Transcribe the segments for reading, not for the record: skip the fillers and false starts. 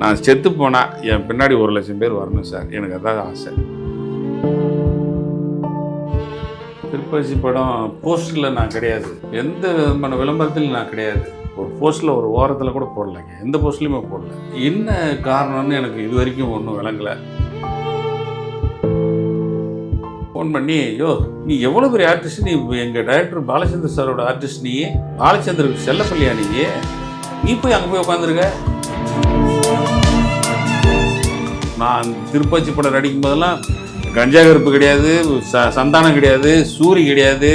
நான் செத்து போனால் என் பின்னாடி 1,00,000 பேர் வரணும் சார், எனக்கு அதான் ஆசை. திருப்பதி படம் போஸ்டரில் நான் கிடையாது, எந்த விதமான விளம்பரத்திலும் நான் கிடையாது, ஒரு போஸ்டில் ஒரு ஓரத்தில் கூட போடலைங்க, எந்த போஸ்ட்லேயுமே போடல. என்ன காரணம்னு எனக்கு இது வரைக்கும் ஒன்றும் விளங்கலை. ஃபோன் பண்ணி, யோ நீ எவ்வளோ பெரிய ஆர்டிஸ்ட், நீ எங்கள் டைரக்டர் பாலச்சந்தர் சாரோட ஆர்டிஸ்ட், நீ பாலச்சந்தருக்கு செல்லப்பள்ளியா, நீ போய் அங்கே போய் உட்காந்துருக்க. நான் திருப்பதி படம் நடிக்கும் போதெல்லாம் கஞ்சா கருப்பு கிடையாது, சந்தானம் கிடையாது, சூரி கிடையாது,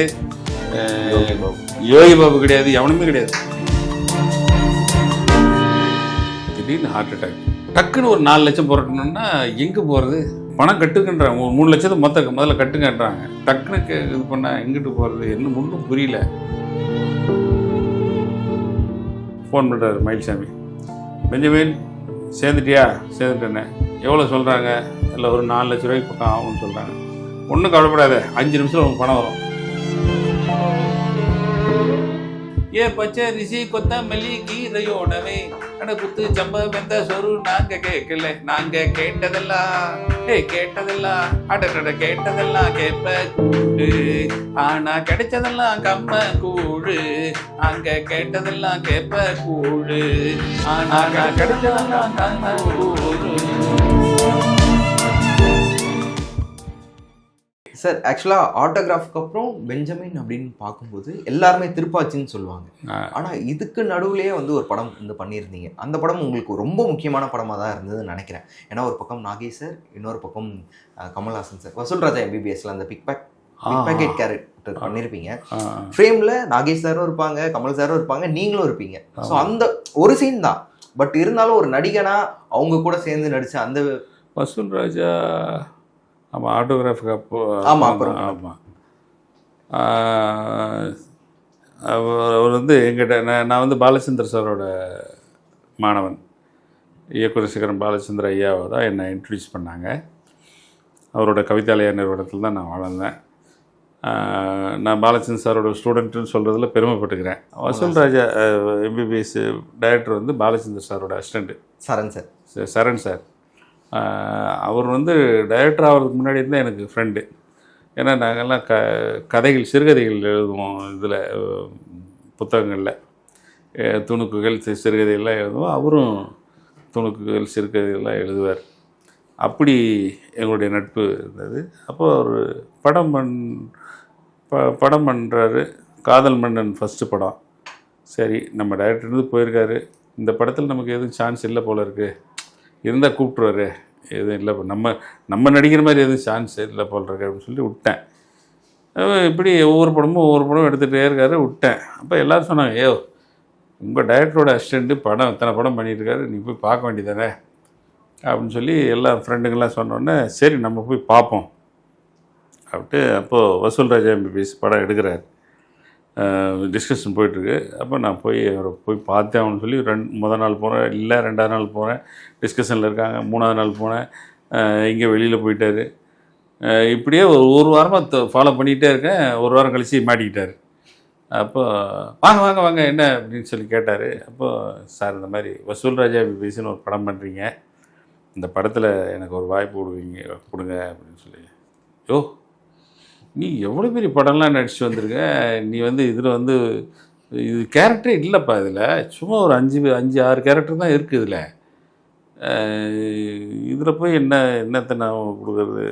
யோகி பாபு கிடையாது, எவனுமே கிடையாது. திடீர்னு ஹார்ட் அட்டாக், டக்குன்னு ஒரு 4 லட்சம் புரட்டணும்னா எங்கே போகிறது? பணம் கட்டுக்குன்றாங்க, ஒரு 3 லட்சத்தை முதல்ல கட்டுங்கன்றாங்க. டக்குன்னு இது பண்ணால் எங்கிட்டு போகிறது, என்ன ஒன்றும் புரியல. ஃபோன் பண்ணுறாரு மயில்சாமி, பெஞ்சமின் சேர்ந்துட்டியா? சேர்ந்துட்டேன்னே. எவ்வளோ சொல்கிறாங்க? இல்லை ஒரு 4 லட்ச ரூபாய்க்கு பக்கம் ஆகும்னு சொல்கிறாங்க. ஒன்றும் கவலைப்படாத, 5 நிமிஷத்தில் உங்களுக்கு பணம் வரும். ஏ பச்சை ரிஷி கொத்தமல்லி கீரையோடவே அட குத்து சம்ப வெந்த சொரு நாங்கள் கேட்கல, நாங்கள் கேட்டதெல்லாம் அட கேட்டதெல்லாம் கேட்ப கூடு, ஆனால் கிடைச்சதெல்லாம் கம்ம கூடு, அங்கே கேட்டதெல்லாம் கேட்ப கூடு, ஆனால் கிடைச்சதெல்லாம் கம்ம கூடு. சார் ஆக்சுவலாக ஆட்டோகிராஃப்க்கு அப்புறம் பெஞ்சமின் அப்படின்னு பார்க்கும்போது எல்லாருமே திருப்பாச்சின்னு சொல்லுவாங்க. ஆனால் இதுக்கு நடுவுலேயே வந்து ஒரு படம் வந்து பண்ணியிருந்தீங்க. அந்த படம் உங்களுக்கு ரொம்ப முக்கியமான படமாக தான் இருந்ததுன்னு நினைக்கிறேன். ஏன்னா ஒரு பக்கம் நாகேஷ் சார், இன்னொரு பக்கம் கமல்ஹாசன் சார். வசூல் ராஜா MBBSல அந்த பிக் பேக்கெட் கேரக்டர் பண்ணியிருப்பீங்க. ஃப்ரேமில் நாகேஷ் சாரும் இருப்பாங்க, கமல் சாரும் இருப்பாங்க, நீங்களும் இருப்பீங்க. ஸோ அந்த ஒரு சீன் தான், பட் இருந்தாலும் ஒரு நடிகனா அவங்க கூட சேர்ந்து நடித்த அந்த வசூல் ராஜா. ஆமாம், ஆட்டோகிராஃபுக்கு அப்போ. ஆமாம். அவர் வந்து எங்கிட்ட நான் வந்து பாலச்சந்தர் சாரோட மாணவன், இயக்குனர் சிகரம் பாலச்சந்திர ஐயாவை தான் என்னை இன்ட்ரடியூஸ் பண்ணாங்க. அவரோட கவிதாலயா நிறுவனத்தில் தான் நான் வளர்ந்தேன். நான் பாலச்சந்தர் சாரோட ஸ்டூடெண்ட்டுன்னு சொல்கிறதுல பெருமைப்பட்டுக்கிறேன். வசூல் ராஜா MBBS டைரக்டர் வந்து பாலச்சந்தர் சாரோட அசிஸ்டண்ட்டு சரண் சார். அவர் வந்து டைரக்டர் ஆகிறதுக்கு முன்னாடி இருந்தால் எனக்கு ஃப்ரெண்டு. ஏன்னா நாங்கள்லாம் கதைகள் சிறுகதைகள் எழுதுவோம், இதில் புத்தகங்களில் துணுக்குகள் சிறுகதைகள்லாம் எழுதுவோம். அவரும் துணுக்குகள் சிறுகதைகள்லாம் எழுதுவார். அப்படி எங்களுடைய நட்பு இருந்தது. அப்போ ஒரு படம் பண்ணுறாரு, காதல் மன்னன் ஃபஸ்ட்டு படம். சரி, நம்ம டைரக்டர் போயிருக்காரு, இந்த படத்தில் நமக்கு எதுவும் சான்ஸ் இல்லை போல இருக்குது, இருந்தால் கூப்பிட்ருவாரு, எதுவும் இல்லை நம்ம நடிக்கிற மாதிரி எதுவும் சான்ஸ் இல்லை போல் இருக்கு அப்படின்னு சொல்லி விட்டேன். இப்படி ஒவ்வொரு படமும் எடுத்துகிட்டே இருக்காரு, விட்டேன். அப்போ எல்லோரும் சொன்னாங்க, ஏ உங்கள் டைரக்டரோட அசிஸ்டண்ட்டு படம் இத்தனை படம் பண்ணியிருக்காரு, நீ போய் பார்க்க வேண்டியதானே அப்படின்னு சொல்லி எல்லா ஃப்ரெண்டுங்கள்லாம் சொன்னோன்னே, சரி நம்ம போய் பார்ப்போம் அப்படின்ட்டு. அப்போது வசூல் ராஜா MBBS படம் எடுக்கிறார், டிஸ்கஷன் போயிட்டுருக்கு. அப்போ நான் அவரை போய் பார்த்தேன் அவனு சொல்லி முதல் நாள் போகிறேன், இல்லை 2ஆவது நாள் போகிறேன், டிஸ்கஷனில் இருக்காங்க. 3ஆவது நாள் போனேன், இங்கே வெளியில் போயிட்டார். இப்படியே ஒரு வாரமாக ஃபாலோ பண்ணிகிட்டே இருக்கேன். ஒரு வாரம் கழித்து மாட்டிக்கிட்டார். அப்போ வாங்க என்ன அப்படின்னு சொல்லி கேட்டார். அப்போது சார் இந்த மாதிரி வசூல் ராஜா MBBSன்னு ஒரு படம் பண்ணுறீங்க, இந்த படத்தில் எனக்கு ஒரு வாய்ப்பு கொடுங்க அப்படின்னு சொல்லி. யோ நீ எவ்வளோ பெரிய படம்லாம் நடிச்சு வந்திருக்க, நீ வந்து இதில் வந்து இது கேரக்டரே இல்லைப்பா, இதில் சும்மா ஒரு 5-6 கேரக்டர் தான் இருக்குது இதில் போய் என்னத்தை நான் கொடுக்குறது?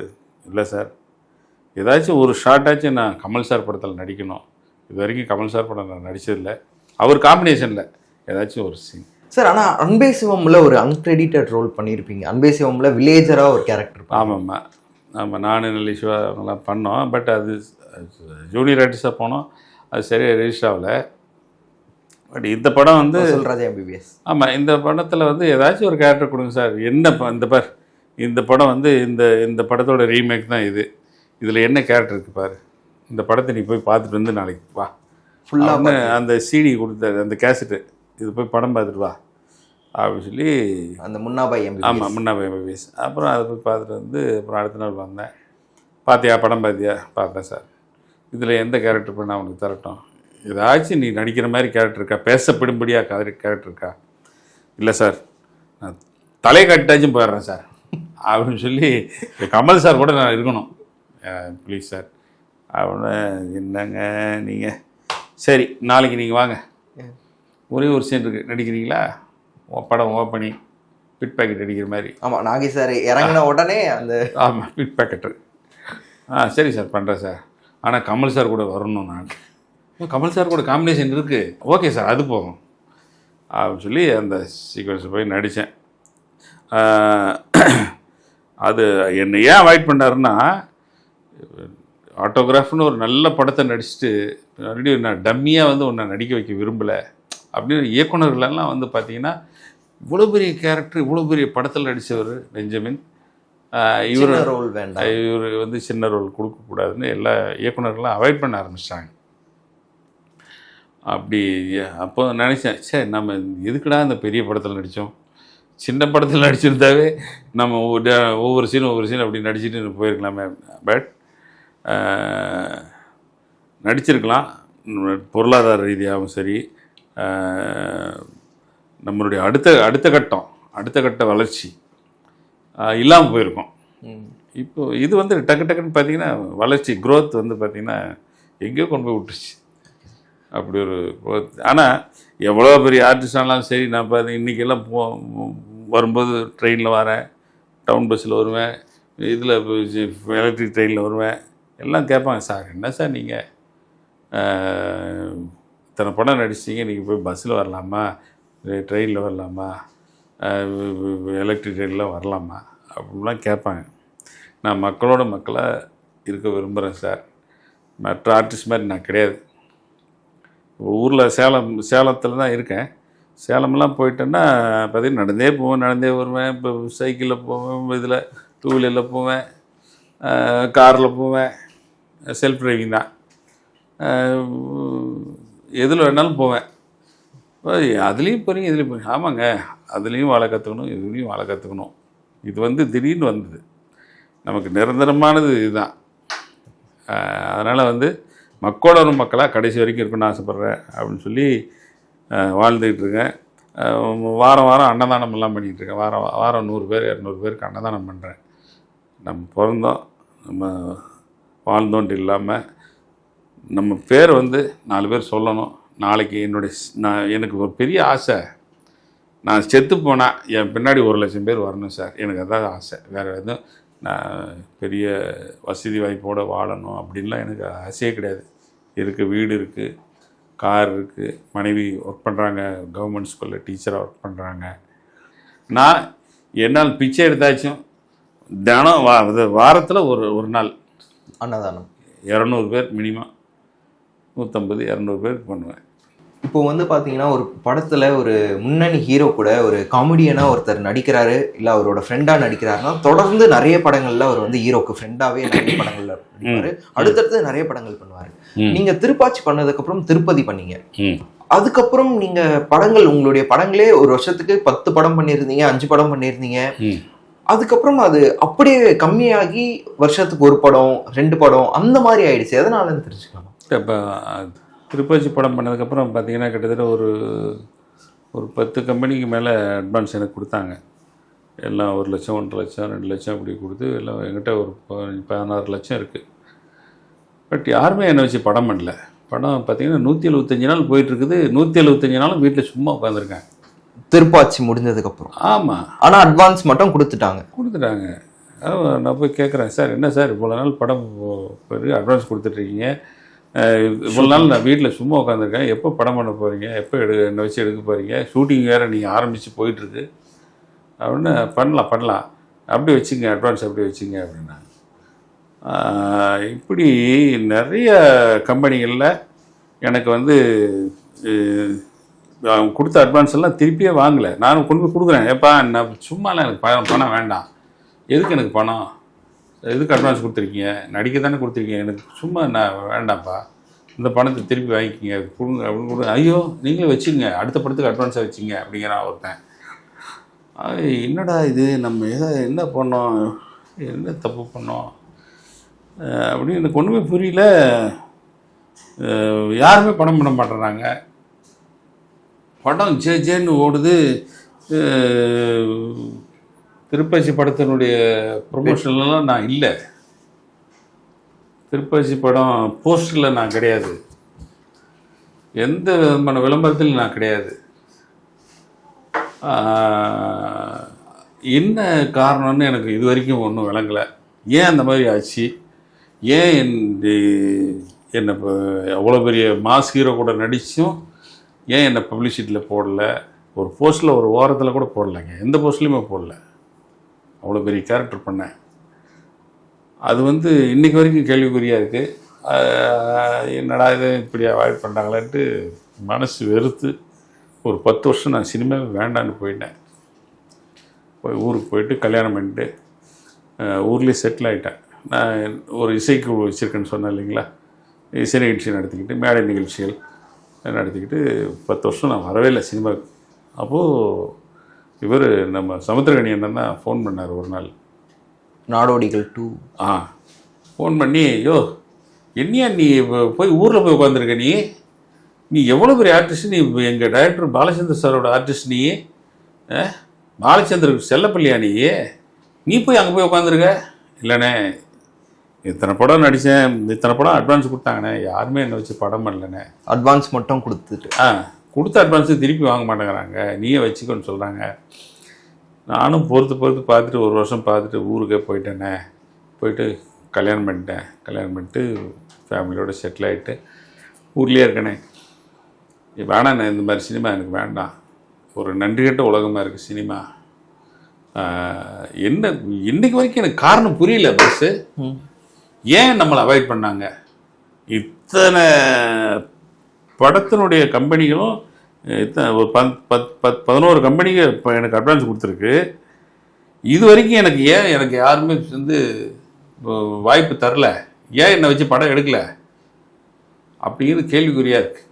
இல்லை சார், ஏதாச்சும் ஒரு ஷார்ட்டாச்சும் நான் கமல் சார் படத்தில் நடிக்கணும். இது வரைக்கும் கமல் சார் படம் நான் நடித்ததில்லை, அவர் காம்பினேஷனில் ஏதாச்சும் ஒரு சீன். சார் ஆனால் அன்பே சிவமில் ஒரு அன்கிரெடிட்டட் ரோல் பண்ணியிருப்பீங்க. அன்பே சிவமில் வில்லேஜராக ஒரு கேரக்டர். ஆமாம்மா, நானும் நல்லீஸ்வா அவங்களாம் பண்ணோம். பட் அது ஜூனியர் ஆர்டிஸ்டாக போனோம், அது சரியாக ரெஜிஸ்டர் ஆகலை. பட் இந்த படம் வந்து ராஜா MBBS. ஆமாம், இந்த படத்தில் வந்து ஏதாச்சும் ஒரு கேரக்டர் கொடுங்க சார். இந்த படம் வந்து இந்த படத்தோட ரீமேக் தான் இதில் என்ன கேரக்டர் இருக்குது பாரு, இந்த படத்தை நீ போய் பார்த்துட்டு வந்து நாளைக்கு வா, ஃபுல்லாக அந்த CD கொடுத்தாரு, அந்த கேசட்டு, இது போய் படம் பார்த்துட்டு வா அப்படின்னு சொல்லி. அந்த முன்னாபாய் MBBS. அப்புறம் அதை போய் பார்த்துட்டு வந்து அப்புறம் அடுத்த நாள் வந்தேன். பார்த்தியா படம் பார்த்தியா? பார்த்தேன் சார். இதில் எந்த கேரக்டர் பண்ணால் அவனுக்கு தரட்டும், ஏதாச்சும் நீ நடிக்கிற மாதிரி கேரக்டர் இருக்கா, பேசப்படும்படியாக கேரக்டர் இருக்கா? இல்லை சார், நான் தலையை கட்டாச்சும் போயிடுறேன் சார் அப்படின்னு சொல்லி கமல் சார் கூட நான் இருக்கணும், ப்ளீஸ் சார் அவனை. என்னங்க நீங்கள், சரி நாளைக்கு நீங்கள் வாங்க, ஒரே ஒரு சீன் இருக்குது, நடிக்கிறீங்களா? படம் ஓப்பனிங் பிட் பேக்கெட் அடிக்கிற மாதிரி. ஆமாம், நாகி சார் இறங்கின உடனே அந்த ஆமாம் பிட் பேக்கெட்டு. சரி சார் பண்ணுறேன் சார், ஆனால் கமல் சார் கூட வரணும். நான் கமல் சார் கூட காம்பினேஷன் இருக்குது, ஓகே சார் அது போகும் அப்படின்னு சொல்லி அந்த சீக்வன்ஸை போய் நடித்தேன். அது என்னை ஏன் அவாய்ட் பண்ணாருன்னா, ஆட்டோகிராஃப்னு ஒரு நல்ல படத்தை நடிச்சுட்டு மறுபடியும் நான் டம்மியாக வந்து ஒன்றை நடிக்க வைக்க விரும்பலை அப்படின்னு இயக்குநர்களெல்லாம் வந்து பார்த்தீங்கன்னா, இவ்வளோ பெரிய கேரக்டர் இவ்வளோ பெரிய படத்தில் நடித்தவர் பெஞ்சமின், இவர் ரோல் வேண்டாம், இவர் வந்து சின்ன ரோல் கொடுக்கக்கூடாதுன்னு எல்லா இயக்குநர்கள்லாம் அவாய்ட் பண்ண ஆரம்பிச்சிட்டாங்க. அப்படி அப்போ நினச்சேன், சரி நம்ம எதுக்குடா இந்த பெரிய படத்தில் நடித்தோம், சின்ன படத்தில் நடிச்சிருந்தாவே நம்ம ஒவ்வொரு சீன் அப்படி நடிச்சுட்டு போயிருக்கலாமே. பட் நடிச்சிருக்கலாம், பொருளாதார ரீதியாகவும் சரி, நம்மளுடைய அடுத்த கட்ட வளர்ச்சி இல்லாமல் போயிருக்கோம். இப்போது இது வந்து டக்குன்னு பார்த்தீங்கன்னா வளர்ச்சி க்ரோத் வந்து பார்த்திங்கன்னா எங்கேயோ கொண்டு போய் விட்டுருச்சு. அப்படி ஒரு க்ரோத். ஆனால் எவ்வளோ பெரிய ஆர்டிஸ்டானாலும் சரி, நான் பார்த்து இன்றைக்கெல்லாம் வரும்போது ட்ரெயினில் வரேன், டவுன் பஸ்ஸில் வருவேன், இதில் எலக்ட்ரிக் ட்ரெயினில் வருவேன், எல்லாம் கேட்பாங்க, சார் என்ன சார் நீங்கள் இத்தனை படம் நடிச்சிங்க, நீங்கள் போய் பஸ்ஸில் வரலாமா, ட்ரெயினில் வரலாமா, எலக்ட்ரிக் ட்ரெயினில் வரலாமா அப்படின்லாம் கேட்பாங்க. நான் மக்களாக இருக்க விரும்புகிறேன் சார், மற்ற ஆர்டிஸ்ட் மாதிரி நான் கிடையாது. ஊரில் சேலத்தில் தான் இருக்கேன். சேலம்லாம் போயிட்டேன்னா பார்த்தீங்கன்னா நடந்தே வருவேன். இப்போ சைக்கிளில் போவேன், இதில் டூ வீலரில் போவேன், காரில் போவேன், செல்ஃப் டிரைவிங் தான், எதில் வேணாலும் போவேன். அதுலேயும் போகிறீங்க இதுலேயும் போகிறீங்க, ஆமாங்க அதுலேயும் வாழ கற்றுக்கணும், இதுலேயும் வாழ கற்றுக்கணும். இது வந்து திடீர்னு வந்தது, நமக்கு நிரந்தரமானது இதுதான். அதனால் வந்து மக்களாக கடைசி வரைக்கும் இருக்குன்னு ஆசைப்பட்றேன் அப்படின்னு சொல்லி வாழ்ந்துக்கிட்டு இருக்கேன். வாரம் அன்னதானம் எல்லாம் பண்ணிகிட்ருக்கேன். வாரம் 100 பேர் 200 பேருக்கு அன்னதானம் பண்ணுறேன். நம்ம பிறந்தோம், நம்ம வாழ்ந்தோன்ட்டு இல்லாமல் நம்ம பேர் வந்து 4 பேர் சொல்லணும். நாளைக்கு எனக்கு ஒரு பெரிய ஆசை, நான் செத்து போனால் என் பின்னாடி 1,00,000 பேர் வரணும் சார், எனக்கு அதான் ஆசை. வேறு எதுவும் நான் பெரிய வசதி வாய்ப்போடு வாழணும் அப்படின்லாம் எனக்கு ஆசையே கிடையாது. வீடு இருக்குது, கார் இருக்குது, மனைவி ஒர்க் பண்ணுறாங்க, கவர்மெண்ட் ஸ்கூலில் டீச்சராக ஒர்க் பண்ணுறாங்க. நான் என்னால் பிச்சை எடுத்தாச்சும் தினம் வாரத்தில் ஒரு நாள் அன்னதானம் 200 பேர் மினிமம் 150-200 பேருக்கு பண்ணுவேன். இப்போ வந்து பார்த்தீங்கன்னா, ஒரு படத்தில் ஒரு முன்னணி ஹீரோ கூட ஒரு காமெடியனாக ஒருத்தர் நடிக்கிறாரு, இல்லை அவரோட ஃப்ரெண்டாக நடிக்கிறாருன்னா தொடர்ந்து நிறைய படங்களில் அவர் வந்து ஹீரோக்கு ஃப்ரெண்டாகவே நிறைய படங்களில் நடிப்பார், அடுத்தடுத்து நிறைய படங்கள் பண்ணுவார். நீங்கள் திருப்பாச்சி பண்ணதுக்கப்புறம் திருப்பதி பண்ணீங்க, அதுக்கப்புறம் நீங்கள் படங்கள் உங்களுடைய படங்களே ஒரு வருஷத்துக்கு 10 படம் பண்ணியிருந்தீங்க, 5 படம் பண்ணியிருந்தீங்க. அதுக்கப்புறம் அது அப்படியே கம்மியாகி வருஷத்துக்கு 1 படம் 2 படம் அந்த மாதிரி ஆயிடுச்சு. எதனாலன்னு தெரிஞ்சுக்கலாமா? இப்போ திருப்பாச்சி படம் பண்ணதுக்கப்புறம் பார்த்தீங்கன்னா கிட்டத்தட்ட ஒரு 10 கம்பெனிக்கு மேலே அட்வான்ஸ் எனக்கு கொடுத்தாங்க. எல்லாம் 1 லட்சம் 1.5 லட்சம் 2 லட்சம் அப்படி கொடுத்து எல்லாம் என்கிட்ட ஒரு 16 லட்சம் இருக்குது. பட் யாருமே என்னை வச்சு படம் பண்ணல. படம் பார்த்தீங்கன்னா 175 நாள் போயிட்டுருக்குது. 175 நாளும் வீட்டில் சும்மா உட்காந்துருக்கேன் திருப்பாச்சி முடிஞ்சதுக்கப்புறம். ஆமாம், ஆனால் அட்வான்ஸ் மட்டும் கொடுத்துட்டாங்க. நான் போய் கேட்குறேன், சார் என்ன சார் இவ்வளோ நாள் படம் போய் அட்வான்ஸ் கொடுத்துட்ருக்கீங்க, இவ்வளோ நாள் நான் வீட்டில் சும்மா உட்காந்துருக்கேன், எப்போ படம் பண்ண போகிறீங்க, எப்போ என்னை வச்சு எடுக்க போகிறீங்க, ஷூட்டிங் வேறு நீங்கள் ஆரம்பித்து போயிட்டுருக்கு அப்படின்னு. பண்ணலாம் அப்படி வச்சுங்க, அட்வான்ஸ் அப்படி வச்சுங்க அப்படின்னா. இப்படி நிறைய கம்பெனிகளில் எனக்கு வந்து அவங்க கொடுத்த அட்வான்ஸ் எல்லாம் திருப்பியே வாங்கலை. நான் கொண்டு போய் கொடுக்குறேன், ஏப்பா நான் சும்மாலாம் எனக்கு பணம் வேண்டாம், எதுக்கு எனக்கு பணம், எதுக்கு அட்வான்ஸ் கொடுத்துருக்கீங்க, நடிக்க தானே கொடுத்துருக்கீங்க, எனக்கு சும்மா நான் வேண்டாம்ப்பா, இந்த பணத்தை திருப்பி வாங்கிக்கிங்க கொடுங்க அப்படின்னு கொடுங்க. ஐயோ நீங்களே வச்சுங்க, அடுத்த படத்துக்கு அட்வான்ஸாக வச்சுங்க அப்படிங்கிறான் ஒருத்தன். என்னடா இது, நம்ம என்ன பண்ணோம், என்ன தப்பு பண்ணோம் அப்படின்னு எனக்கு ஒன்றுமே புரியல. யாருமே படம் பண்ண மாட்டேறாங்க, படம் ஜேன்னு ஓடுது. திருப்பச்சி படத்தினுடைய ப்ரொமோஷன்லாம் நான் இல்லை. திருப்பச்சி படம் போஸ்டரில் நான் கிடையாது. எந்த விதமான விளம்பரத்தில் நான் கிடையாது. என்ன காரணம்னு எனக்கு இது வரைக்கும் ஒன்றும் விளங்கலை. ஏன் அந்த மாதிரி ஆச்சு? ஏன் என்னை இப்போ அவ்வளோ பெரிய மாஸ் ஹீரோ கூட நடித்தும் ஏன் என்னை பப்ளிசிட்டியில் போடலை? ஒரு போஸ்ட்டில் ஒரு ஓரத்தில் கூட போடலைங்க. எந்த போஸ்ட்லேயுமே போடல. அவ்வளோ பெரிய கேரக்டர் பண்ணேன். அது இன்றைக்கி வரைக்கும் கேள்விக்குறியாக இருக்குது. என்னடா இது இப்படி அவாய்ட் பண்ணுறாங்களேன்ட்டு மனசு வெறுத்து ஒரு 10 வருஷம் நான் சினிமாவே வேண்டான்னு போயிட்டேன். ஊருக்கு போயிட்டு கல்யாணம் பண்ணிட்டு ஊர்லேயே செட்டில் ஆகிட்டேன். நான் ஒரு இசைக்குழு வச்சுருக்கேன்னு சொன்னேன் இல்லைங்களா? இசை நிகழ்ச்சி நடத்திக்கிட்டு மேடை நிகழ்ச்சிகள் நடத்திக்கிட்டு 10 வருஷம் நான் வரவே இல்லை சினிமாவுக்கு. அப்போது இவர் நம்ம சமுத்திரகனி அண்ணன் தான் ஃபோன் பண்ணார் ஒரு நாள். நாடோடிகள் 2 ஃபோன் பண்ணி, ஐயோ என்னையா நீ போய் ஊரில் போய் உட்காந்துருக்க, நீ எவ்வளோ பெரிய ஆர்டிஸ்ட், நீ எங்கள் டைரக்டர் பாலச்சந்தர் சாரோட ஆர்டிஸ்ட், நீ பாலச்சந்தருக்கு செல்லப்பள்ளியா, நீ போய் அங்கே போய் உட்காந்துருக்க. இல்லைண்ணே, இத்தனை படம் நடித்தேன், இத்தனை படம் அட்வான்ஸ் கொடுத்தாங்கண்ணே, யாருமே என்னை வச்சு படம் பண்ணலண்ணே. அட்வான்ஸ் மட்டும் கொடுத்துட்டு கொடுத்த அட்வான்ஸு திருப்பி வாங்க மாட்டேங்கிறாங்க, நீயே வச்சுக்கோன்னு சொல்கிறாங்க. நானும் பொறுத்து பார்த்துட்டு 1 வருஷம் பார்த்துட்டு ஊருக்கே போயிட்டேண்ணே. போயிட்டு கல்யாணம் பண்ணிட்டேன். கல்யாணம் பண்ணிட்டு ஃபேமிலியோடு செட்டில் ஆகிட்டு ஊர்லேயே இருக்கேனே. வேணாண்ணே, இந்த மாதிரி சினிமா எனக்கு வேண்டாம். ஒரு நன்றி கெட்ட உலகமாக இருக்குது சினிமா. என்ன இன்றைக்கு வரைக்கும் எனக்கு காரணம் புரியல. பஸ்ஸு ஏன் நம்மளை அவாய்ட் பண்ணாங்க? இத்தனை படத்தினுடைய கம்பெனிகளும் ஒரு 11 கம்பெனிகள் இப்போ எனக்கு அட்வான்ஸ் கொடுத்துருக்கு. இது வரைக்கும் எனக்கு யாருமே வாய்ப்பு தரல. ஏன் என்னை வச்சு படம் எடுக்கலை அப்படிங்கிறது கேள்விக்குறியாக இருக்குது.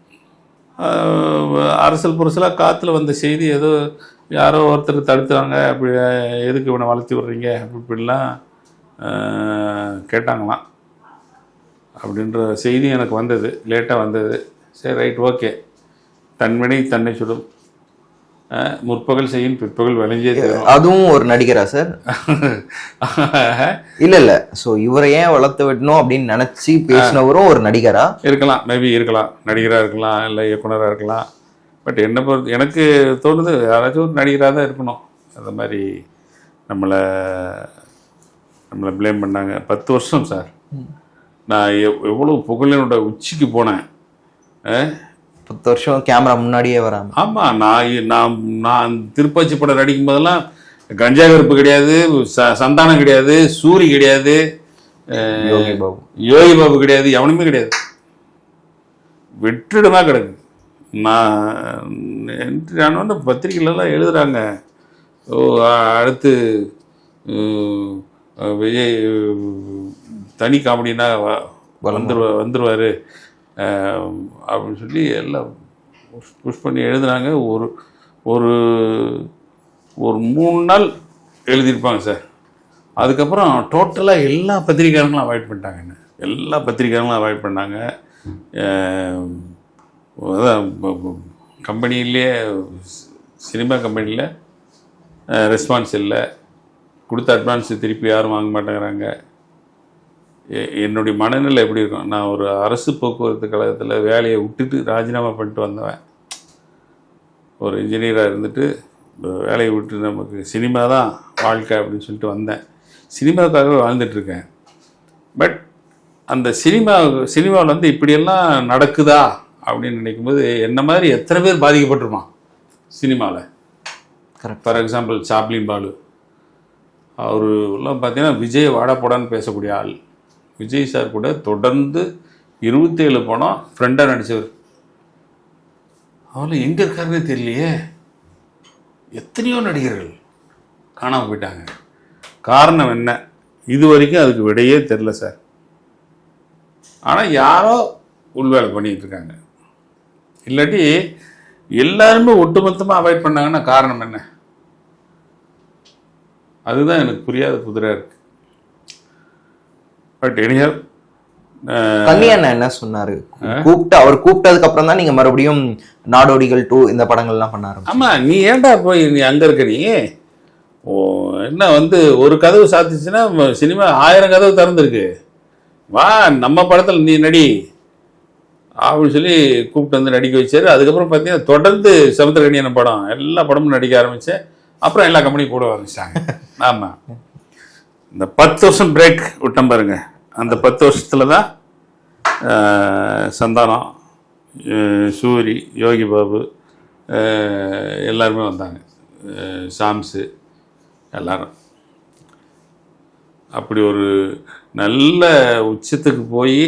அரசல் புரசலாக காற்றுல வந்த செய்தி, ஏதோ யாரோ ஒருத்தர் தடுத்தாங்க, அப்படி எதுக்கு இவனை வளர்த்தி விட்றீங்க இப்படிலாம் கேட்டாங்களாம். அப்படின்ற செய்தி எனக்கு வந்தது, லேட்டாக வந்தது. சரி, ரைட், ஓகே. தன்வினை தன்னை சுடும், முற்பகல் செய்யும் பிற்பகல் விளைஞ்சே தரும். அதுவும் ஒரு நடிகரா சார்? இல்ல ஸோ இவரை ஏன் வளர்த்து விடணும் அப்படின்னு நினைச்சு பேசினவரும் ஒரு நடிகரா இருக்கலாம். மேபி இருக்கலாம், நடிகராக இருக்கலாம், இல்லை இயக்குனராக இருக்கலாம். பட் என்னை பொறுத்து எனக்கு தோணுது யாராச்சும் ஒரு நடிகராக தான் இருக்கணும். அந்த மாதிரி நம்மளை ப்ளேம் பண்ணாங்க. 10 வருஷம் சார். நான் எவ்வளோ புகழினோட உச்சிக்கு போனேன். 10 வருஷம் கேமரா முன்னாடியே வராம. ஆமாம், நான் திருப்பாச்சி படம் நடிக்கும் போதெல்லாம் கஞ்சா கருப்பு கிடையாது, சந்தானம் கிடையாது, சூரி கிடையாது, யோகி பாபு கிடையாது, எவனுமே கிடையாது. வெற்றிடமா கிடக்கு. நான் பத்திரிகையிலலாம் எழுதுகிறாங்க, அடுத்து விஜய் தனி காமெடினா வந்துடுவார் அப்படின்னு சொல்லி எல்லாம் புஷ் பண்ணி எழுதுனாங்க. ஒரு 3 நாள் எழுதியிருப்பாங்க சார். அதுக்கப்புறம் டோட்டலாக எல்லா பத்திரிக்கையாளர்களும் அவாய்ட் பண்ணிட்டாங்க. என்ன எல்லா பத்திரிக்கையாளர்களும் அவாய்ட் பண்ணாங்க. அதான் கம்பெனியிலே, சினிமா கம்பெனியில் ரெஸ்பான்ஸ் இல்லை. கொடுத்த அட்வான்ஸ் திருப்பி யாரும் வாங்க மாட்டேங்கிறாங்க. என்னுடைய மனநிலை எப்படி இருக்கும்? நான் ஒரு அரசு போக்குவரத்து கழகத்தில் வேலையை விட்டுட்டு ராஜினாமா பண்ணிட்டு வந்தவன். ஒரு இன்ஜினியராக இருந்துட்டு வேலையை விட்டு நமக்கு சினிமா தான் வாழ்க்கை அப்படின்னு சொல்லிட்டு வந்தேன். சினிமாவுக்காகவே வாழ்ந்துட்டுருக்கேன். பட் அந்த சினிமாவில் இப்படியெல்லாம் நடக்குதா அப்படின்னு நினைக்கும்போது என்ன மாதிரி எத்தனை பேர் பாதிக்கப்பட்டிருப்பான் சினிமாவில். ஃபார் எக்ஸாம்பிள் சாப்ளின் பாலு, அவருலாம் பார்த்தீங்கன்னா விஜய் வாடா போடான்னு பேசக்கூடிய ஆள். விஜய் சார் கூட தொடர்ந்து 27 படம் ஃப்ரெண்டாக நடித்தவர். அவரும் எங்கே இருக்காருன்னே தெரியலையே. எத்தனையோ நடிகர்கள் காணாமல் போயிட்டாங்க. காரணம் என்ன? இது வரைக்கும் அதுக்கு விடையே தெரில சார். ஆனால் யாரோ உள்வேலை பண்ணிகிட்டு இருக்காங்க. இல்லாட்டி எல்லாருமே ஒட்டுமொத்தமாக அவாய்ட் பண்ணாங்கன்னா காரணம் என்ன? அதுதான் எனக்கு புரியாத புதிராக இருக்கு. பட் எனிஹவ், கல்யாணம் என்ன சொன்னாரு? அவர் கூப்பிட்டதுக்கு அப்புறம் தான் நீங்க மறுபடியும் நாடோடிகள் 2 இந்த படங்கள்லாம் பண்ண ஆரம்பிச்சீங்க. ஆமா, நீ ஏன்டா போய் நீ அங்க இருக்க? நீ என்ன வந்து ஒரு கதவு சாத்திச்சுன்னா சினிமா 1000 கதவு திறந்துருக்கு, வா நம்ம படத்தில் நீ நடி அப்படின்னு சொல்லி கூப்பிட்டு வந்து நடிக்க வச்சாரு. அதுக்கப்புறம் பார்த்தீங்கன்னா தொடர்ந்து சமுத்திரக்கனியான படம் எல்லா படமும் நடிக்க ஆரம்பித்தேன். அப்புறம் எல்லா கம்பெனியும் கூட ஆரம்பிச்சிட்டாங்க. ஆமாம், இந்த 10 வருஷம் பிரேக் விட்டேன் பாருங்க. அந்த 10 வருஷத்தில் தான் சந்தானம், சூரி, யோகி பாபு எல்லாருமே வந்தாங்க, சாம்ஸு எல்லாரும். அப்படி ஒரு நல்ல உச்சத்துக்கு போய்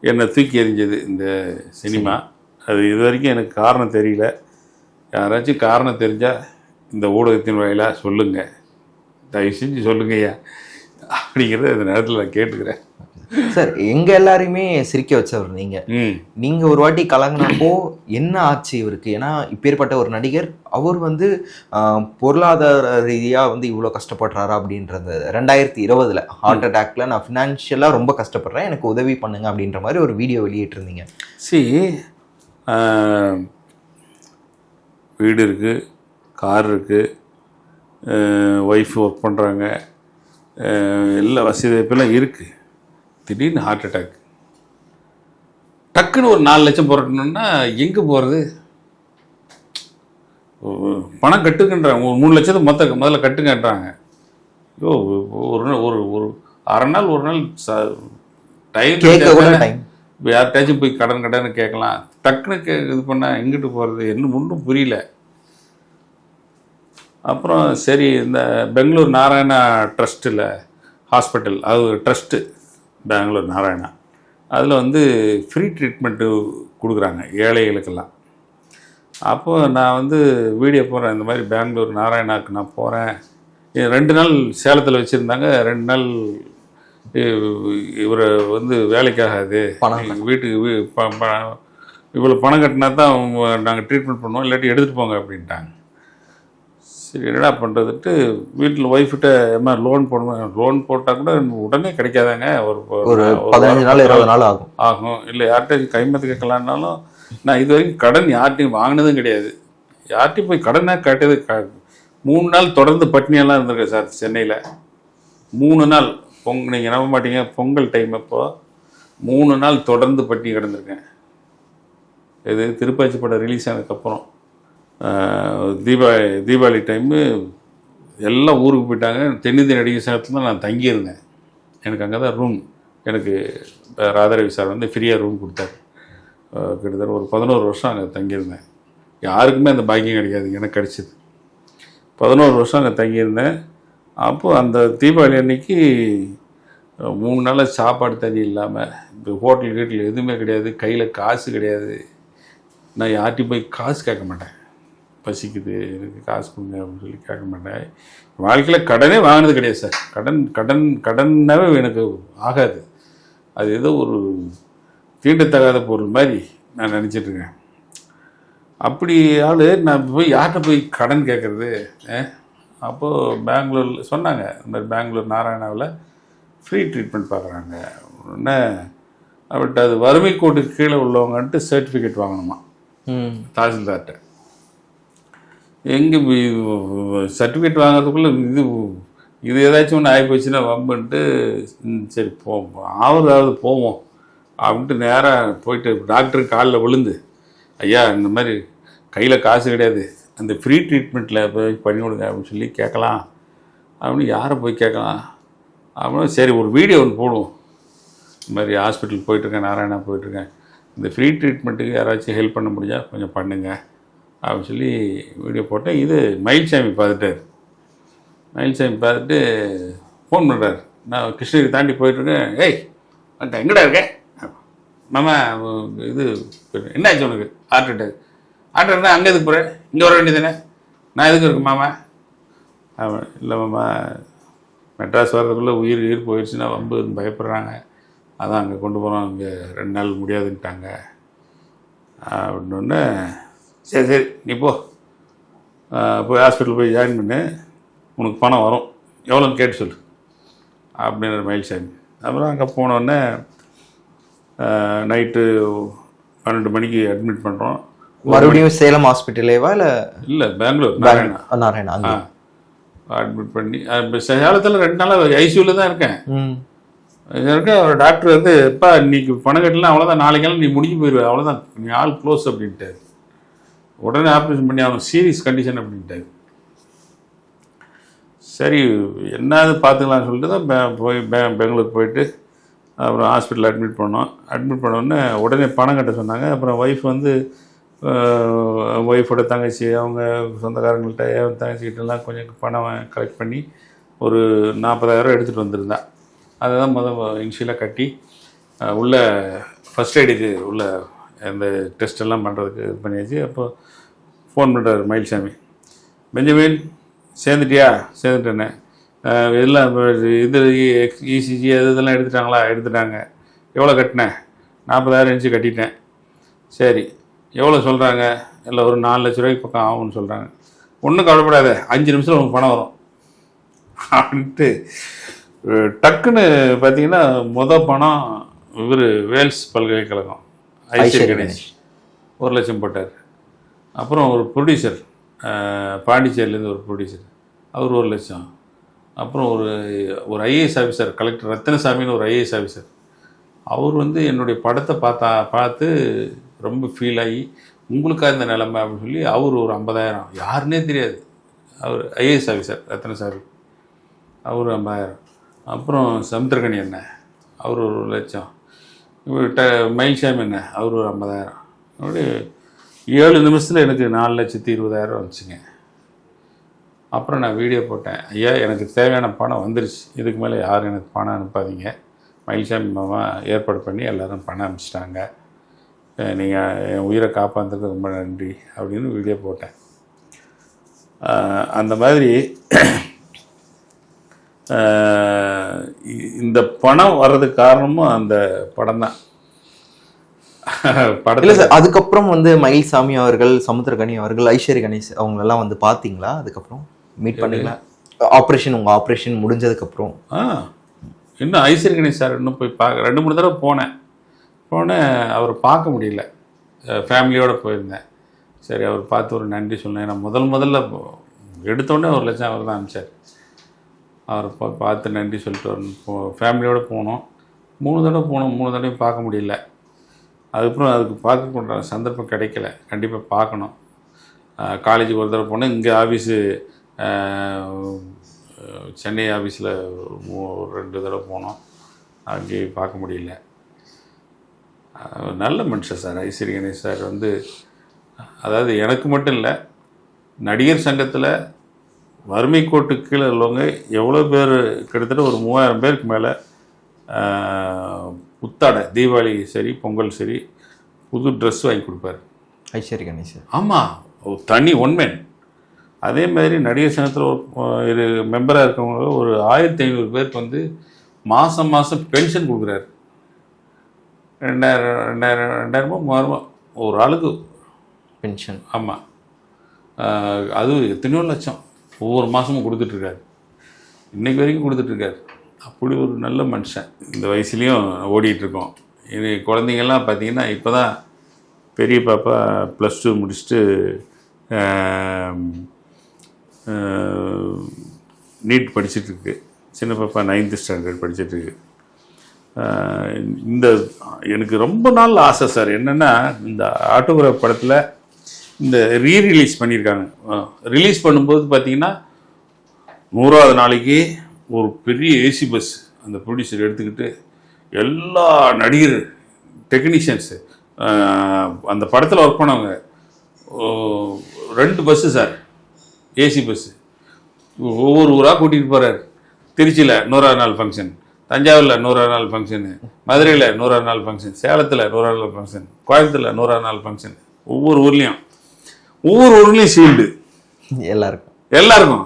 என்னை தூக்கி எறிஞ்சது இந்த சினிமா. அது இது வரைக்கும் எனக்கு காரணம் தெரியல. யாராச்சும் காரணம் தெரிஞ்சால் இந்த ஊடகத்தின் வாயிலாக சொல்லுங்கள், தயவு செஞ்சு சொல்லுங்கய்யா அப்படிங்கிறத இந்த நேரத்தில் நான் கேட்டுக்கிறேன். சார், எங்க எல்லாரையுமே சிரிக்க வச்சவர் நீங்க. நீங்க ஒரு வாட்டி கலங்கினப்போ என்ன ஆச்சு இவருக்கு? ஏன்னா இப்பேற்பட்ட ஒரு நடிகர், அவர் வந்து பொருளாதார ரீதியா வந்து இவ்வளவு கஷ்டப்படுறாரா அப்படின்றது 2020 ஹார்ட் அட்டாக்ல நான் ஃபினான்ஷியலா ரொம்ப கஷ்டப்படுறேன், எனக்கு உதவி பண்ணுங்க அப்படின்ற மாதிரி ஒரு வீடியோ வெளியிட்டு இருந்தீங்க. வீடு இருக்கு, கார் இருக்கு, ஒய்ஃப் ஒர்க் பண்ணுறாங்க, எல்லா வசதி வாய்ப்பெல்லாம் இருக்குது. திடீர்னு ஹார்ட் அட்டாக். டக்குன்னு ஒரு 4 லட்சம் புரட்டணுன்னா எங்கே போகிறது? பணம் கட்டுங்கன்றாங்க. ஒரு 3 லட்சத்தை முதல்ல கட்டுங்கன்றாங்க. ஐயோ, ஒரு அரை நாள் ஒரு நாள் டைம் யார்கிட்டாச்சும் போய் கடன் கேட்கலாம். டக்குன்னு இது பண்ணால் எங்கிட்டு போகிறது என்ன ஒன்றும் புரியல. அப்புறம் சரி, இந்த பெங்களூர் நாராயணா ட்ரஸ்ட்டில் ஹாஸ்பிட்டல், அது ட்ரஸ்ட்டு பெங்களூர் நாராயணா, அதில் வந்து ஃப்ரீ ட்ரீட்மெண்ட்டு கொடுக்குறாங்க ஏழைகளுக்கெல்லாம். அப்போது நான் வந்து வீடியோ போடுறேன், இந்த மாதிரி பெங்களூர் நாராயணாவுக்கு நான் போகிறேன். 2 நாள் சேலத்தில் வச்சுருந்தாங்க. 2 நாள் இவரை வந்து வேலைக்காகாது, வீட்டுக்கு இவ்வளோ பணம் கட்டினா தான் நாங்கள் ட்ரீட்மெண்ட் பண்ணுவோம், இல்லாட்டி எடுத்துகிட்டு போங்க அப்படின்ட்டாங்க. சரி, என்னடா பண்ணுறதுட்டு வீட்டில் ஒய்ஃப்கிட்ட என்ன லோன் போடணும், லோன் போட்டால் கூட உடனே கிடைக்காதாங்க, ஒரு 15 நாள் 20 நாள் ஆகும். இல்லை யார்கிட்ட கைமத்து கேட்கலான்னாலும், நான் இது வரைக்கும் கடன் யார்கிட்டையும் வாங்கினதும் கிடையாது. யார்கிட்டையும் போய் கடனாக கேட்டது 3 நாள் தொடர்ந்து பட்னியெல்லாம் இருந்திருக்கேன் சார் சென்னையில். 3 நாள் நீங்கள் நம்ப மாட்டீங்க, பொங்கல் டைம் அப்போது 3 நாள் தொடர்ந்து பட்டினி கிடந்திருக்கேன். இது திருப்பாச்சி படம் ரிலீஸ் ஆனதுக்கப்புறம் தீபாவளி டைமு எல்லாம் ஊருக்கு போயிட்டாங்க. தென்னிந்திய நடிகர் சங்கத்தில் தான் நான் தங்கியிருந்தேன். எனக்கு அங்கே தான் ரூம், எனக்கு ராதாரவி சார் வந்து ஃப்ரீயாக ரூம் கொடுத்தாரு. கிட்டத்தட்ட ஒரு 11 வருஷம் அங்கே தங்கியிருந்தேன். யாருக்குமே அந்த பாக்கியம் கிடைக்காது, எனக்கு கிடச்சிது. 11 வருஷம் அங்கே தங்கியிருந்தேன். அப்போது அந்த தீபாவளி அன்னைக்கு 3 நாளாக சாப்பாடு தண்ணி இல்லாமல், இப்போ ஹோட்டல் கீட்டில் எதுவுமே கிடையாது, கையில் காசு கிடையாது. நான் யார்கிட்டையும் போய் காசு கேட்க மாட்டேன், பசிக்குது எனக்கு காசு கொடுங்க அப்படின்னு சொல்லி கேட்க மாட்டேன். வாழ்க்கையில் கடனே வாங்கினது கிடையாது சார். கடன்னாவே எனக்கு ஆகாது. அது ஏதோ ஒரு தீண்டத்தகாத பொருள் மாதிரி நான் நினச்சிட்ருக்கேன். அப்படி ஆள் நான் போய் யார்கிட்ட போய் கடன் கேட்குறது? அப்போது பெங்களூரில் சொன்னாங்க, இந்த மாதிரி பெங்களூர் நாராயணாவில் ஃப்ரீ ட்ரீட்மெண்ட் பார்க்குறாங்க. உடனே அவர்கிட்ட அது வறுமை கோட்டுக்கு கீழே உள்ளவங்கன்ட்டு சர்டிஃபிகேட் வாங்கணுமா தாசில்தார்கிட்ட. எங்கே சர்டிஃபிகேட் வாங்குறதுக்குள்ளே இது ஏதாச்சும் ஒன்று ஆகி போச்சுன்னா வம்புன்ட்டு, சரி ஆவது போவோம் அப்படின்ட்டு நேராக போயிட்டு டாக்டருக்கு காலில் விழுந்து, ஐயா இந்த மாதிரி கையில் காசு கிடையாது, அந்த ஃப்ரீ ட்ரீட்மெண்ட்டில் போய் பண்ணி விடுங்க அப்படின்னு சொல்லி கேட்கலாம். அப்படின்னு யாரை போய் கேட்கலாம் அப்படின்னு, சரி ஒரு வீடியோ ஒன்று போடுவோம், இந்த மாதிரி ஹாஸ்பிட்டல் போயிட்டுருக்கேன், நாராயணா போயிட்டுருக்கேன், இந்த ஃப்ரீ ட்ரீட்மெண்ட்டுக்கு யாராச்சும் ஹெல்ப் பண்ண முடிஞ்சால் கொஞ்சம் பண்ணுங்க அப்படின்னு சொல்லி வீடியோ போட்டேன். இது மயில்சாமி பார்த்துட்டார். மயில்சாமி பார்த்துட்டு ஃபோன் பண்ணுறாரு, நான் கிருஷ்ணகிரி தாண்டி போயிட்டுருக்கேன், ஏய் அந்த எங்கடா இருக்கேன் மாமா, இது என்னாச்சு உனக்கு ஹார்ட் அட்டாக்? ஹார்ட் அட்டாக்னா அங்கே எதுக்கு போகிறேன், இங்கே வர வேண்டியதானே, நான் எதுக்கு இருக்கேன் மாமா? அவன் இல்லை மாமா, மெட்ராஸ் வர்றதுக்குள்ளே உயிர் போயிடுச்சுன்னா வம்பு பயப்படுறாங்க, அதான் அங்கே கொண்டு போகிறோம், அங்கே 2 நாள் முடியாதுன்ட்டாங்க அப்படின்னோடனே, சரி நீ போய் ஹாஸ்பிட்டல் போய் ஜாயின் பண்ணு, உனக்கு பணம் வரும், எவ்வளோன்னு கேட்டு சொல்லு அப்படின்ற மயில்சாமி. அப்புறம் அங்கே போனோடனே நைட்டு 12 மணிக்கு அட்மிட் பண்ணுறோம். மறுபடியும் சேலம் ஹாஸ்பிட்டலேவா இல்லை? இல்லை பெங்களூர் நாராயணா. அட்மிட் பண்ணி சேலத்தில் 2 நாளாக ஐசியூவில் தான் இருக்கேன். ம். இருக்க ஒரு டாக்டர் வந்து எப்பா இன்னைக்கு பணம் கட்டலாம் அவ்வளோதான், நாளைக்கெல்லாம் நீ முடிஞ்சு போயிடுவேன், அவ்வளோதான் நீ ஆல் க்ளோஸ் அப்படின்ட்டாரு. உடனே ஆப்ரேஷன் பண்ணி அவன் சீரியஸ் கண்டிஷன் அப்படின்ட்டாரு. சரி என்னது பார்த்துக்கலாம்னு சொல்லிட்டு தான் போய் பெங்களூர் போயிட்டு அப்புறம் ஹாஸ்பிட்டல் அட்மிட் பண்ணோம். அட்மிட் பண்ணோடனே உடனே பணம் கட்ட சொன்னாங்க. அப்புறம் ஒய்ஃப் வந்து ஒய்ஃபோட தங்கச்சி அவங்க சொந்தக்காரங்கள்ட்ட என் தங்கச்சிக்கிட்டலாம் கொஞ்சம் பணம் கலெக்ட் பண்ணி ஒரு 40,000 எடுத்துகிட்டு வந்திருந்தேன். அதை தான் இனிஷியலாக கட்டி உள்ள ஃபஸ்ட் எய்டுக்கு உள்ள அந்த டெஸ்ட் எல்லாம் பண்ணுறதுக்கு இது பண்ணியாச்சு. அப்போ ஃபோன் பண்ணுறாரு மயில்சாமி, பெஞ்சமின் சேர்ந்துட்டியா? சேர்ந்துட்டேனே. எல்லாம் இது இசிஜி அது இதெல்லாம் எடுத்துட்டாங்களா? எடுத்துட்டாங்க. எவ்வளோ கட்டினேன்? 40,000 இருந்துச்சு, கட்டிட்டேன். சரி எவ்வளோ சொல்கிறாங்க? இல்லை ஒரு 4 லட்ச ரூபாய்க்கு பக்கம் ஆகும்னு சொல்கிறாங்க. ஒன்றும் கவலைப்படாத, 5 நிமிஷத்தில் உங்களுக்கு பணம் வரும் அப்படின்ட்டு டக்குன்னு பார்த்தீங்கன்னா பணம் இவர் வேல்ஸ் பல்கலைக்கழகம் ஐஸ்வரி கணேஷ் 1 லட்சம் போட்டார். அப்புறம் ஒரு ப்ரொடியூசர் பாண்டிச்சேரியிலேருந்து ஒரு ப்ரொடியூசர் அவர் 1 லட்சம். அப்புறம் ஒரு ஐஏஎஸ் ஆஃபீஸர் கலெக்டர் ரத்தினசாமின்னு ஒரு ஐஏஎஸ் ஆஃபீஸர், அவர் வந்து என்னுடைய படத்தை பார்த்து ரொம்ப ஃபீல் ஆகி உங்களுக்காக இந்த நிலைமை அப்படின்னு சொல்லி அவர் ஒரு 50,000, யாருன்னே தெரியாது, அவர் ஐஏஎஸ் ஆஃபீஸர் ரத்தினசாமி, அவர் 50,000. அப்புறம் சமுத்திரகனி என்ன அவர் 1 லட்சம். மயில்சாமி என்ன அவர் ஒரு 50,000. அப்படி 7 நிமிஷத்தில் எனக்கு 4,20,000 வந்துச்சுங்க. அப்புறம் நான் வீடியோ போட்டேன், ஐயா எனக்கு தேவையான பணம் வந்துருச்சு, இதுக்கு மேலே யாரும் எனக்கு பணம் அனுப்பாதீங்க, மயில்சாமி மாமா ஏற்பாடு பண்ணி எல்லோரும் பணம் அனுப்பிச்சிட்டாங்க, நீங்கள் என் உயிரை காப்பாற்றுறதுக்கு ரொம்ப நன்றி அப்படின்னு வீடியோ போட்டேன். அந்த மாதிரி இந்த பணம் வர்றதுக்கு காரணமும் அந்த படம் தான். இல்லை சார், அதுக்கப்புறம் வந்து மயில்சாமி அவர்கள், சமுத்திரகனி அவர்கள், ஐஸ்வரி கணேஷ் அவங்களெல்லாம் வந்து பார்த்தீங்களா? அதுக்கப்புறம் மீட் பண்ணிங்களா? உங்கள் ஆப்ரேஷன் முடிஞ்சதுக்கப்புறம்? இன்னும் ஐஸ்வரி கணேஷ் சார் இன்னும் போய் 2-3 தடவை போனேன். அவரை பார்க்க முடியல, ஃபேமிலியோடு போயிருந்தேன். சரி அவர் பார்த்து ஒரு நன்றி சொன்னேன். நான் முதல்ல எடுத்தோடனே 1 லட்சம் அவர் தான் அனுப்பிச்சார். அவரை பார்த்து நன்றி சொல்லிட்டு ஃபேமிலியோடு போனோம். 3 தடவை போனோம், 3 தடவையும் பார்க்க முடியல. அதுக்கப்புறம் அதுக்கு பார்க்க சந்தர்ப்பம் கிடைக்கல, கண்டிப்பாக பார்க்கணும். காலேஜுக்கு ஒரு தடவை போனேன், இங்கே ஆஃபீஸு சென்னை ஆஃபீஸில் 2 தடவை போனோம், அங்கேயும் பார்க்க முடியல. நல்ல மனுஷன் சார் ஐஸ்வரி கணேஷ் சார் வந்து, அதாவது எனக்கு மட்டும் இல்லை, நடிகர் சங்கத்தில் வறுமை கோட்டுக்கு கீழே உள்ளவங்க எவ்வளோ பேர், கிட்டத்தட்ட ஒரு 3000 பேருக்கு மேலே புத்தாடை, தீபாவளி சரி பொங்கல் சரி புது ட்ரெஸ் வாங்கி கொடுப்பார் ஐஸ்வரி கணேஷ். ஆமாம், ஒரு தனி ஒன்மேன். அதே மாதிரி நடிகர் சங்கத்தில் மெம்பராக இருக்கவங்க ஒரு 1500 பேருக்கு வந்து மாதம் பென்ஷன் கொடுக்குறாரு. 2000 ஒரு ஆளுக்கு பென்ஷன். ஆமாம், அது எத்தனையோ லட்சம் ஒவ்வொரு மாதமும் கொடுத்துட்ருக்காரு, இன்றைக்கு வரைக்கும் கொடுத்துட்ருக்காரு. அப்படி ஒரு நல்ல மனுஷன். இந்த வயசுலேயும் ஓடிட்டுருக்கோம். இது குழந்தைங்கள்லாம் பார்த்திங்கன்னா இப்போ தான் பெரிய பாப்பா +2 முடிச்சுட்டு நீட் படிச்சிட்ருக்கு, சின்ன பாப்பா 9th ஸ்டாண்டர்ட் படிச்சிட்ருக்கு. இந்த எனக்கு ரொம்ப நாள் ஆசை சார் என்னென்னா, இந்த ஆட்டோகிராஃப் படத்தில் இந்த ரீரிலீஸ் பண்ணியிருக்காங்க. ரிலீஸ் பண்ணும்போது பார்த்திங்கன்னா 100வது நாளைக்கு ஒரு பெரிய ஏசி பஸ் அந்த ப்ரொடியூசர் எடுத்துக்கிட்டு எல்லா நடிகர் டெக்னீஷியன்ஸு அந்த படத்தில் ஒர்க் பண்ணவங்க 2 பஸ்ஸு சார், ஏசி பஸ்ஸு, ஒவ்வொரு ஊராக கூட்டிகிட்டு போகிறார். திருச்சியில் 100வது நாள் ஃபங்க்ஷன், தஞ்சாவூரில் 100வது நாள் ஃபங்க்ஷனு, மதுரையில் 100வது நாள் ஃபங்க்ஷன், சேலத்தில் 100வது நாள் ஃபங்க்ஷன், கோயம்புத்தூரில் 100வது நாள் ஃபங்க்ஷன், ஒவ்வொரு ஊர்லேயும் ஷீல்டு எல்லாருக்கும்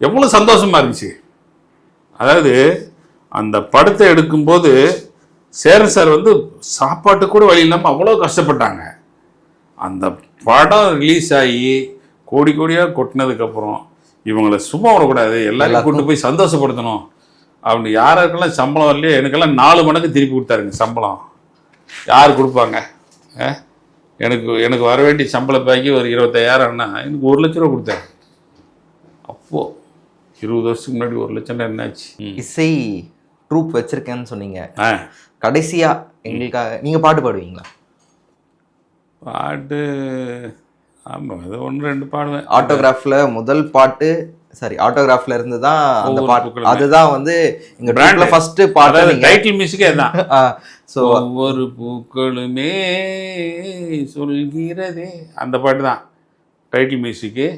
எவ்வளோ சந்தோஷமாக இருந்துச்சு. அதாவது அந்த படத்தை எடுக்கும்போது சேரன் சார் வந்து சாப்பாட்டு கூட வழி இல்லாமல் அவ்வளோ கஷ்டப்பட்டாங்க. அந்த படம் ரிலீஸ் ஆகி கோடியாக கொட்டினதுக்கப்புறம் இவங்களை சும்மா விடக்கூடாது, எல்லாரையும் கூப்பிட்டு போய் சந்தோஷப்படுத்தணும் அப்படின்னு. யாருக்கெல்லாம் சம்பளம் வரலையோ எனக்கெல்லாம் 4 மடங்கு திருப்பி கொடுத்தாருங்க சம்பளம். யார் கொடுப்பாங்க? எனக்கு வர வேண்டிய சம்பள பாக்கி ஒரு 25,000ன்னா எனக்கு 1 லட்ச ரூபா கொடுத்தாரு. அப்போது 20 வருஷத்துக்கு முன்னாடி 1 லட்சம் என்னாச்சு? இசை ட்ரூப் வச்சிருக்கேன்னு சொன்னீங்க. ஆ கடைசியா எங்களுக்காக நீங்க பாட்டு பாடுவீங்களா? பாட்டு ஆமாம், அது 1-2 பாடுவேன். ஆட்டோகிராஃப்ல முதல் பாட்டு ஆட்டோகிராஃப்ல இருந்து தான் அந்த ஒவ்வொரு பாட்டு, பூக்களுமே. அதுதான் வந்து எங்க Brand. ட்ரூப்ல ஃபர்ஸ்ட் பாட்டு. அதாவது நீங்க டைட்டில் மியூசிக்கே அதுதான். ஸோ ஒவ்வொரு பூக்களுமே சொல்கிறதே, அந்த பாட்டு தான் டைட்டில் மியூசிக்கு.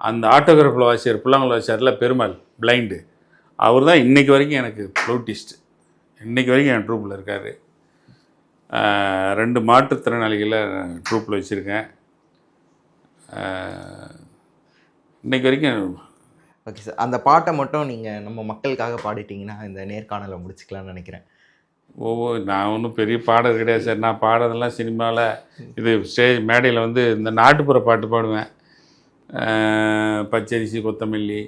அந்த ஆட்டோகிராஃபில் வாசியார் புல்லாங்குழல் வாசியார்ல பெருமாள் பிளைண்டு, அவர் தான் இன்றைக்கி வரைக்கும் எனக்கு ஃப்ளூட்டிஸ்ட். இன்றைக்கி வரைக்கும் என் ட்ரூப்பில் இருக்கார். 2 மாற்றுத்திறனாளிகளை ட்ரூப்பில் வச்சுருக்கேன். இன்றைக்கி வரைக்கும். ஓகே சார், அந்த பாட்டை மட்டும் நீங்க நம்ம மக்களுக்காக பாடிட்டீங்கன்னா இந்த நேர்காணலை முடிச்சுக்கலாம்னு நினைக்கிறேன். நான் ஒன்றும் பெரிய பாடல் கிடையாது சார். நான் பாடுறதெல்லாம் சினிமாவில், இது ஸ்டேஜ் மேடையில் வந்து இந்த நாட்டுப்புற பாட்டு பாடுவேன். பச்சரிசி கொத்தமல்லி,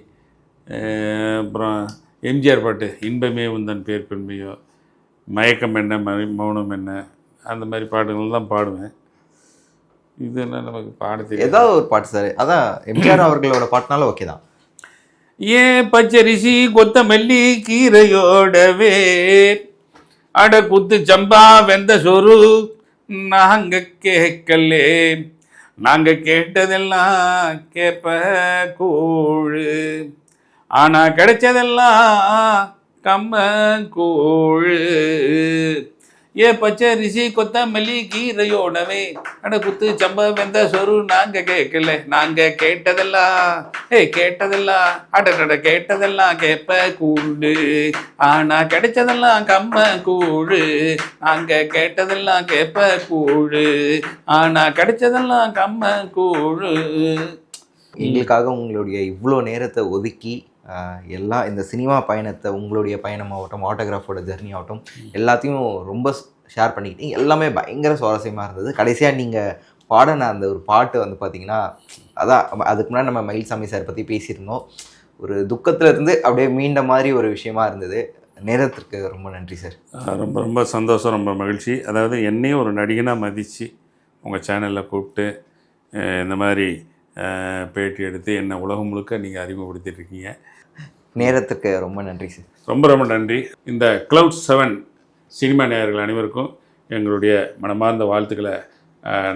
அப்புறம் எம்ஜிஆர் பாட்டு இன்பமே உந்தன் பேர் பெண்மையோ, மயக்கம் என்ன மௌனம் என்ன, அந்த மாதிரி பாட்டுகள் தான் பாடுவேன். இதெல்லாம் நமக்கு பாட தெரியும். ஏதாவது ஒரு பாட்டு சார், அதான் எம்ஜிஆர் அவர்களோட பாட்டுனால ஓகே தான். ஏன் பச்சரிசி கொத்தமல்லி கீரையோடவே அட குத்து சம்பா வெந்த சொரு நாங்க கேட்கலே, நாங்க கேட்டதெல்லாம் கேப்ப கூழு, ஆனா கிடைச்சதெல்லாம் கம்ம கூழு. ஏ பச்சரிசி கொத்தமல்லி கீரையோடவே அட குத்து சம்பா வெந்த சொரு நாங்க கேட்கல, நாங்க கேட்டதெல்லாம் கேட்டதெல்லாம் அடட கேட்டதெல்லாம் கேப்ப கூழு, ஆனா கிடைச்சதெல்லாம் கம்ம கூழு, நாங்க கேட்டதெல்லாம் கேப்ப கூழு, ஆனா கிடைச்சதெல்லாம் கம்ம கூழு. எங்களுக்காக உங்களுடைய இவ்வளோ நேரத்தை ஒதுக்கி எல்லாம் இந்த சினிமா பயணத்தை, உங்களுடைய பயணமாகட்டும், ஆட்டோகிராஃபோட ஜெர்னி ஆகட்டும், எல்லாத்தையும் ரொம்ப ஷேர் பண்ணிக்கிட்டீங்க. எல்லாமே பயங்கர சுவாரஸ்யமாக இருந்தது. கடைசியாக நீங்கள் பாடின அந்த ஒரு பாட்டு வந்து பார்த்தீங்கன்னா, அதான் அதுக்கு முன்னாடி நம்ம மயில்சாமி சார் பற்றி பேசியிருந்தோம். ஒரு துக்கத்தில் இருந்து அப்படியே மீண்ட மாதிரி ஒரு விஷயமா இருந்தது. நேரத்திற்கு ரொம்ப நன்றி சார். ரொம்ப ரொம்ப சந்தோஷம், ரொம்ப மகிழ்ச்சி. அதாவது என்னையும் ஒரு நடிகனாக மதித்து உங்கள் சேனலில் கூப்பிட்டு இந்த மாதிரி பேட்டி எடுத்து என்னை உலகம் முழுக்க நீங்கள் அறிமுகப்படுத்திட்டுருக்கீங்க. நேரத்துக்கு ரொம்ப நன்றி சார். ரொம்ப ரொம்ப நன்றி. இந்த Cloud7 சினிமா நேயர்கள் அனைவருக்கும் எங்களுடைய மனமார்ந்த வாழ்த்துக்களை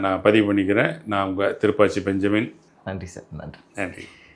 நான் பதிவு பண்ணிக்கிறேன். நான் உங்கள் திருப்பாச்சி பெஞ்சமின். நன்றி சார். நன்றி. நன்றி.